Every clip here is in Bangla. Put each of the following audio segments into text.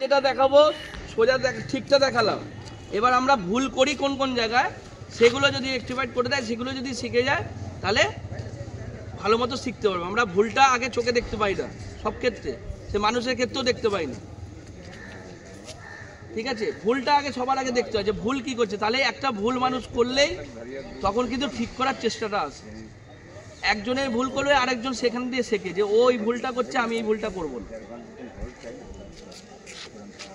এটা দেখাবো সোজা ঠিকটা দেখালাম। এবার আমরা ভুল করি কোন কোন জায়গায়, সেগুলো যদি রেকটিফাইড করে দেয়, সেগুলো যদি শিখে যায়, তাহলে ভালো মতো শিখতে পারবো। আমরা ভুলটা আগে চোখে দেখতে পাই না সব ক্ষেত্রে, সে মানুষের ক্ষেত্রেও দেখতে পাই না। ঠিক আছে, ভুলটা আগে সবার আগে দেখতে হয় যে ভুল কি করছে। তাহলে একটা ভুল মানুষ করলেই তখন কিন্তু ঠিক করার চেষ্টাটা আসে। একজনের ভুল করলে আরেকজন সেখান দিয়ে শেখে যে ও এই ভুলটা করছে, আমি এই ভুলটা করবো না।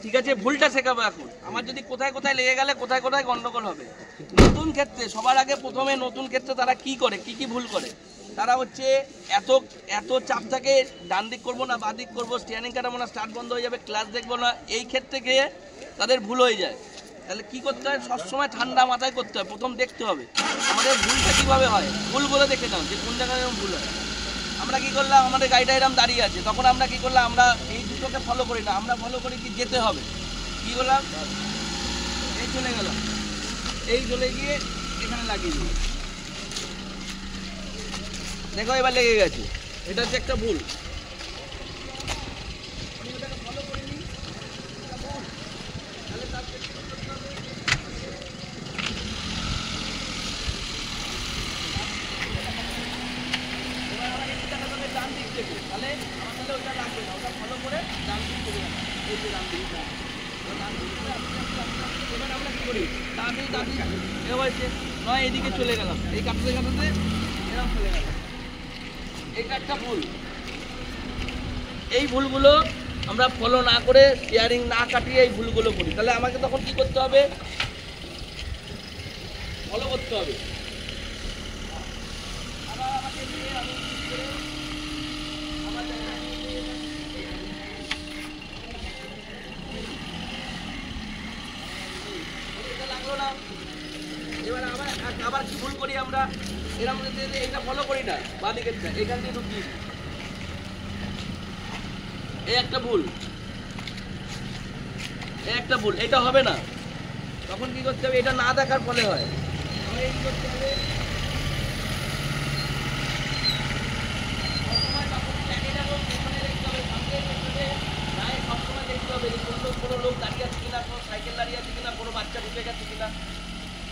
ঠিক আছে, ভুলটা শেখাবো এখন। আমার যদি কোথায় কোথায় লেগে গেলে কোথায় কোথায় গন্ডগোল হবে। নতুন ক্ষেত্রে সবার আগে প্রথমে নতুন ক্ষেত্রে তারা কি করে, কি ভুল করে, তারা হচ্ছে এত এত চাপ থাকে, ডান দিক করবো না বাঁ দিক করবো, স্টিয়ারিং কাটাবো না স্টার্ট বন্ধ হয়ে যাবে, ক্লাস দেখবো না, এই ক্ষেত্রে গিয়ে তাদের ভুল হয়ে যায়। তাহলে কি করতে হয়, সবসময় ঠান্ডা মাথায় করতে হয়। প্রথম দেখতে হবে আমাদের ভুলটা কীভাবে হয়, ভুলগুলো দেখে নাও যে কোন জায়গায় এরকম ভুল হয়। আমরা কি করলাম, আমাদের গাড়িটা এরকম দাঁড়িয়ে আছে, তখন আমরা কি করলাম, আমরা এই দুটোকে ফলো করি না, আমরা ফলো করি কি যেতে হবে। কি করলাম, এই চলে গেলাম, এই চলে গিয়ে এখানে লাগিয়ে দিল, দেখো এবার লেগে গেছে। এটা হচ্ছে একটা ভুল। তাহলে আমার ওটা লাগবে না, ওটা ফলো করে ডান দিক চলে যাবে। এই যে ডান দিক, এবার আমরা কি করি, তাড়াতাড়ি এ হয়েছে নয়, এদিকে চলে গেলাম, এই কাটাতে কাটাতে এরকম চলে গেলাম। এটা একটা ভুল। এই ভুলগুলো আমরা ফলো না করে, স্টিয়ারিং না কাটিয়ে এই ভুলগুলো করি। তাহলে আমাকে তখন কি করতে হবে, ফলো করতে হবে। আবার আমাকে নিয়ে আমি আমার লাগলো না। এবার আবার কি ভুল করি আমরা, এরকম এটা ফলো করি না, বাঁ দিকেরটা এখান দিয়ে ঢুকিয়ে, এই একটা ভুল, এই একটা ভুল, এটা হবে না। তখন কি করতে হবে, এটা না দেখার ফলে হয়। আমাকে কি করতে হবে, সবসময় দেখতে হবে যে কোনো লোক দাঁড়িয়ে আছে কিনা, কোনো সাইকেল দাঁড়িয়ে আছে কিনা, কোনো বাচ্চা ঢুকে গেছে কিনা।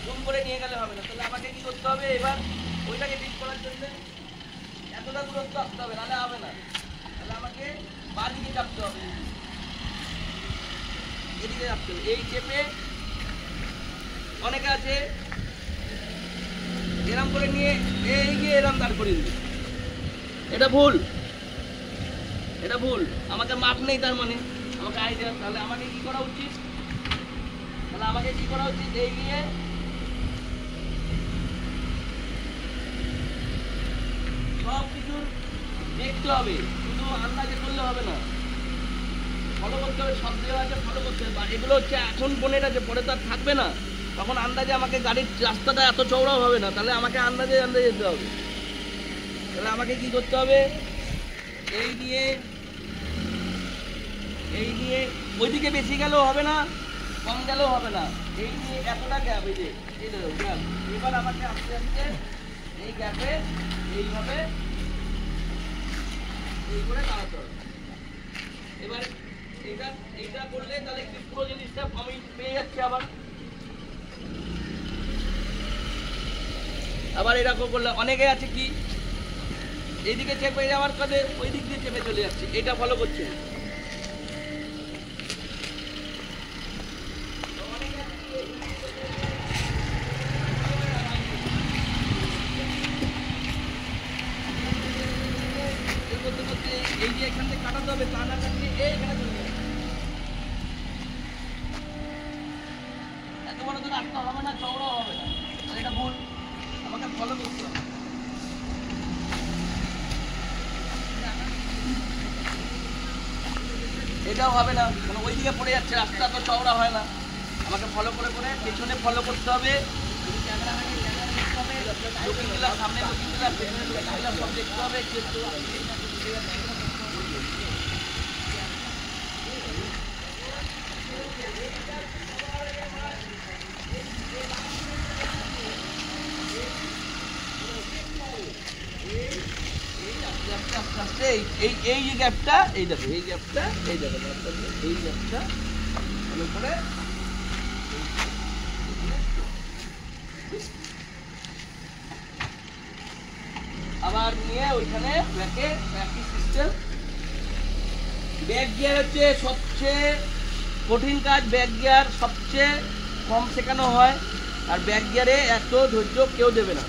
জুম করে নিয়ে গেলে হবে না। তাহলে আমাকে কি করতে হবে, এবার ওইটাকে ঠিক করার জন্য এতটা দূরত্ব আসতে হবে, নাহলে হবে না। তাহলে আমাকে বাঁ দিকে চাপতে হবে, এদিকে চাপতে হবে। এই চেপে অনেকে আছে এরম করে নিয়ে এই গিয়ে এরম দাঁড় করিয়ে দিবে, এটা ভুল, এটা ভুল। আমাকে মাপ নেই, তার মানে আমাকে আইডিয়া। তাহলে আমাকে কি করা উচিত, তাহলে আমাকে কি করা উচিত, এই গিয়ে সব কিছু দেখতে হবে, শুধু আন্দাজে করলে হবে না, ফলো করতে হবে। সব দেওয়া আছে, ফলো করতে হবে। এগুলো হচ্ছে এখন বোনেট আছে, পরে তো আর থাকবে না, তখন আন্দাজে আমাকে গাড়ির রাস্তাটা এত চওড়াও হবে না, তাহলে আমাকে আন্দাজে আন্দাজে যেতে হবে। তাহলে আমাকে কি করতে হবে, এই নিয়ে ওইদিকে বেশি গেলেও হবে না, কম গেলেও হবে না, এই নিয়ে এতটা গ্যাপ, এই যে গ্যাপ। এবার আমাকে আস্তে আস্তে এই গ্যাপে এইভাবে এই করে দাঁড়াতে হবে। এবার এইটা করলে তাহলে কি পুরো জিনিসটা আমি পেয়ে যাচ্ছি। আবার এরকম করলে অনেকে আছে কি এইদিকে চেপে যাওয়ার কাজে ওই দিক দিয়ে চেপে চলে যাচ্ছে, এটা ফলো করছে। এই যে এখান থেকে কাটাতে হবে, তা না কাটিয়ে এইখানে চলে যাবে। এত বড় তো রাস্তা হবে না, চওড়াও হবে না, এটা ভুল, আমাকে ফলো করতে হবে। এটাও হবে না, মানে ওইদিকে পড়ে যাচ্ছে, রাস্তা তো চওড়া হয় না। আমাকে ফলো করে করে পেছনে ফলো করতে হবে, লুকিং গ্লাস, সামনে লুকিং গ্লাস, পেছনে লুকিং গ্লাস, সব দেখতে হবে। আস্তে আস্তে এই এই এই যে গ্যাপটা, এই দেখো এই গ্যাপটা, এই দেখো এই গ্যাপটা ভালো করে আবার নিয়ে ওইখানে ব্যাকে ব্যাকি সিস্টেম। ব্যাক গিয়ার হচ্ছে সবচেয়ে কঠিন কাজ, ব্যাক গিয়ার সবচেয়ে কম শেখানো হয়, আর ব্যাক গিয়ারে এত ধৈর্য কেউ দেবে না।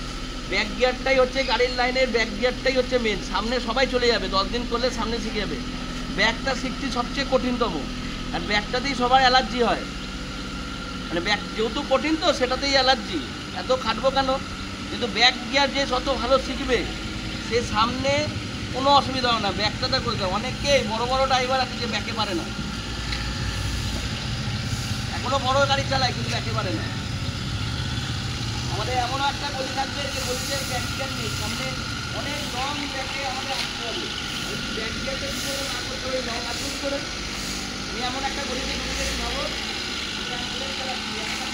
ব্যাক গিয়ারটাই হচ্ছে গাড়ির লাইনের, ব্যাক গিয়ারটাই হচ্ছে মেন। সামনে সবাই চলে যাবে, 10 দিন করলে সামনে শিখে যাবে। ব্যাকটা শিখছি সবচেয়ে কঠিনতম, আর ব্যাকটাতেই সবার অ্যালার্জি হয়, মানে ব্যাক যেহেতু কঠিন তো সেটাতেই অ্যালার্জি। এত খাটবো কেন? কিন্তু ব্যাক গিয়ার যে যত ভালো শিখবে সে সামনে কোনো অসুবিধা হবে না, ব্যাকটাতে করে দেয়। অনেকে বড় বড় ড্রাইভার আছে যে ব্যাকে পারে না, এখনো বড় গাড়ি চালায় কিন্তু ব্যাকে পারে না। আমাদের এমনও একটা গলি থাকবে যে গলিতে ব্যাক গিয়ার নেই, সামনে অনেক লং ব্যাকে আমাদের আসতে হবে। ব্যাক গিয়ারটা কী করে না করতে হবে, লং আসুন করে। আমি এমন একটা গলিতে ঢুকে ভাবো চালাচ্ছি,